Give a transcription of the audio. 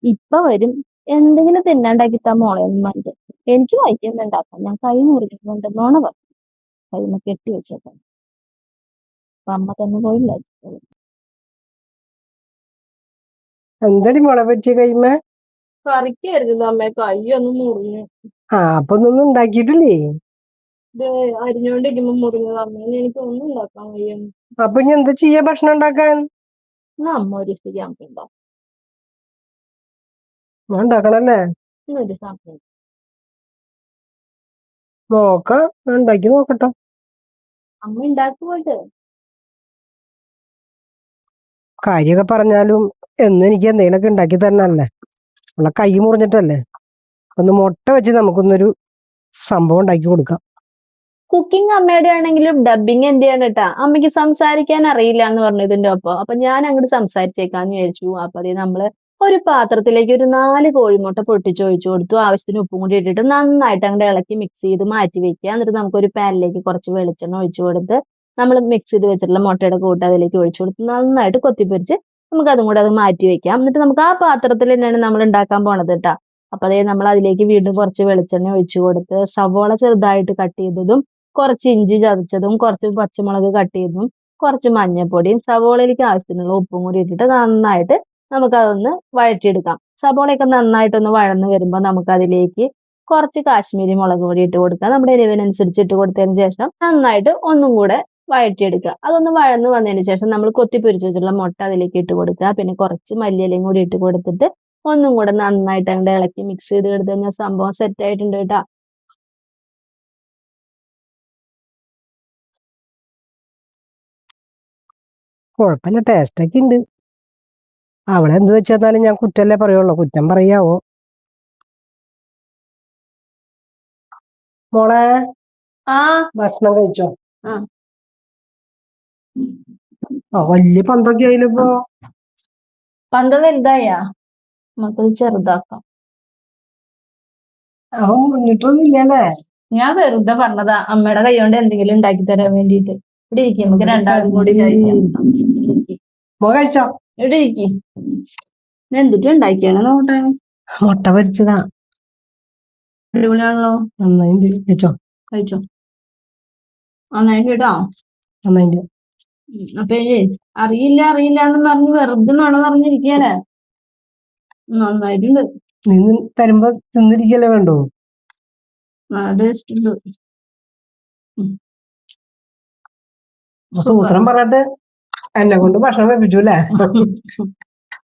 ഇപ്പൊ വരും. എന്തെങ്കിലും തിന്നാണ്ടാക്കിത്താ മോളെ എന്ന് പറഞ്ഞിട്ട്. എനിക്ക് വൈദ്യം ഉണ്ടാക്കാം. ഞാൻ കൈ മുറിക്കുന്നുണ്ടെന്നോണ പറഞ്ഞു. കൈമ കെട്ടി വെച്ചേക്കാം. അപ്പൊ അമ്മ തന്നെ പോയില്ല. എന്തടി മുള പറ്റിയ കൈമേ? കറിക്കായിരുന്നു അമ്മ, കൈയൊന്നും മുറിഞ്ഞു. അപ്പൊ ഒന്നും ഉണ്ടാക്കിയിട്ടില്ലേ? ഇത് അരിഞ്ഞോണ്ടിരിക്കുമ്പോ മുറിഞ്ഞത് അമ്മ. എനിക്ക് ഒന്നും ഉണ്ടാക്കാൻ വയ്യ. അപ്പൊ ഇനി എന്താ ചെയ്യാ ഭക്ഷണം ഉണ്ടാക്കാൻ? എന്നാ അമ്മ ഒരു സ്ഥിതി അമ്മ ഉണ്ടാക്കും. ഞാൻ ഉണ്ടാക്കണല്ലേ? ഇന്നൊരു സമയം നോക്കാം, ഉണ്ടാക്കി നോക്കട്ടെ. അമ്മ ഉണ്ടാക്കുപോയിട്ട് കാര്യമൊക്കെ പറഞ്ഞാലും എന്നും എനിക്ക് എന്തെങ്കിലുമൊക്കെ ഉണ്ടാക്കി തരണല്ലേ. ഉള്ള കൈ മുറിഞ്ഞിട്ടല്ലേ. ഒന്ന് മുട്ട വെച്ച് നമുക്കൊന്നൊരു സംഭവം ഉണ്ടാക്കി കൊടുക്കാം. കുക്കിംഗ് അമ്മയുടെ ആണെങ്കിലും ഡബിങ് എന്ത് ചെയ്യണം കേട്ടാ. അമ്മയ്ക്ക് സംസാരിക്കാൻ അറിയില്ല എന്ന് പറഞ്ഞു ഇതിന്റെ ഒപ്പം. അപ്പൊ ഞാൻ അങ്ങോട്ട് സംസാരിച്ചേക്കാന്ന് വിചാരിച്ചു. അപ്പൊ അതേ നമ്മള് ഒരു പാത്രത്തിലേക്ക് ഒരു 4 കോഴിമുട്ട പൊട്ടിച്ച് ഒഴിച്ചു കൊടുത്തു. ആവശ്യത്തിന് ഉപ്പും കൂടി ഇട്ടിട്ട് നന്നായിട്ട് അങ്ങോട്ട് ഇളക്കി മിക്സ് ചെയ്ത് മാറ്റി വെക്കുക. എന്നിട്ട് നമുക്കൊരു പാനിലേക്ക് കുറച്ച് വെളിച്ചെണ്ണ ഒഴിച്ചു കൊടുത്ത് നമ്മൾ മിക്സ് ചെയ്ത് വെച്ചിട്ടുള്ള മുട്ടയുടെ കൂട്ട് അതിലേക്ക് ഒഴിച്ചു കൊടുത്ത് നന്നായിട്ട് കൊത്തിപ്പൊരിച്ച് നമുക്ക് അതും കൂടെ അത് മാറ്റി വെക്കാം. എന്നിട്ട് നമുക്ക് ആ പാത്രത്തിൽ തന്നെയാണ് നമ്മൾ ഉണ്ടാക്കാൻ പോണത് കേട്ടാ. അപ്പൊ അതേ നമ്മൾ അതിലേക്ക് വീണ്ടും കുറച്ച് വെളിച്ചെണ്ണ ഒഴിച്ചു കൊടുത്ത് സവോള ചെറുതായിട്ട് കട്ട് ചെയ്തതും കുറച്ച് ഇഞ്ചി ചതച്ചതും കുറച്ച് പച്ചമുളക് കട്ട് ചെയ്തതും കുറച്ച് മഞ്ഞൾപ്പൊടിയും സവോളയിലേക്ക് ആവശ്യത്തിനുള്ള ഉപ്പും കൂടി ഇട്ടിട്ട് നന്നായിട്ട് നമുക്കതൊന്ന് വഴറ്റിയെടുക്കാം. സവോളയൊക്കെ നന്നായിട്ടൊന്ന് വഴന്ന് വരുമ്പോൾ നമുക്ക് അതിലേക്ക് കുറച്ച് കാശ്മീരി മുളക് പൊടി ഇട്ട് കൊടുക്കാം. നമ്മുടെ എരിവിനനുസരിച്ച് ഇട്ട് കൊടുത്തതിന് ശേഷം നന്നായിട്ട് ഒന്നും കൂടെ വഴറ്റിയെടുക്കുക. അതൊന്ന് വഴന്ന് വന്നതിന് ശേഷം നമ്മൾ കൊത്തിപ്പൊരിച്ച് വെച്ചിട്ടുള്ള മുട്ട അതിലേക്ക് ഇട്ട് കൊടുക്കുക. പിന്നെ കുറച്ച് മല്ലിയിലയും കൂടി ഇട്ട് കൊടുത്തിട്ട് ഒന്നും കൂടെ നന്നായിട്ട് അങ്ങോട്ട് ഇളക്കി മിക്സ് ചെയ്ത് എടുത്തു കഴിഞ്ഞാൽ സംഭവം സെറ്റ് ആയിട്ടുണ്ട് കേട്ടോ. കുഴപ്പമില്ല, ടേസ്റ്റ് ഒക്കെ ഉണ്ട്. അവളെ എന്ത് വെച്ചാലും ഞാൻ കുറ്റല്ലേ പറയുള്ളൂ. കുറ്റം പറയാവോ മോളെ? ഭക്ഷണം കഴിച്ചോ? വലിയ പന്തൊക്കെ ആയില്ലപ്പോ. പന്തം വലുതായ നമുക്കത് ചെറുതാക്കാം. അവൻ മുറിഞ്ഞിട്ടൊന്നും ഇല്ലല്ലേ? ഞാൻ വെറുതെ പറഞ്ഞതാ അമ്മയുടെ കൈ കൊണ്ട് എന്തെങ്കിലും ഉണ്ടാക്കി തരാൻ വേണ്ടിട്ട്. ഇവിടെ ഇരിക്കും, നമുക്ക് രണ്ടാളും കൂടി കഴിക്കാം. മോൻ കഴിച്ചോ? ഇവിടെ ഇരിക്കും. എന്തിട്ട് ഉണ്ടാക്കിയാണ് നോട്ടെ. മുട്ട പൊരിച്ചതാ. അടിപൊളിയാണല്ലോ. നന്നായിട്ട് കഴിച്ചോ? കഴിച്ചോ? നന്നായിട്ട് കേട്ടോ. നന്നായിട്ട്. അപ്പൊ അറിയില്ല അറിയില്ല എന്ന് പറഞ്ഞ് വെറുതെ നുണ പറഞ്ഞിരിക്കല്ലേ. നന്നായിട്ടുണ്ട്. നീ തരുമ്പോ തിന്നിരിക്കല്ലേ വേണ്ടോ? നല്ല ടേസ്റ്റ് ഉണ്ട്. സൂത്രം പറഞ്ഞിട്ട് എന്നെ കൊണ്ട് ഭക്ഷണം വെപ്പിച്ചു അല്ലേ?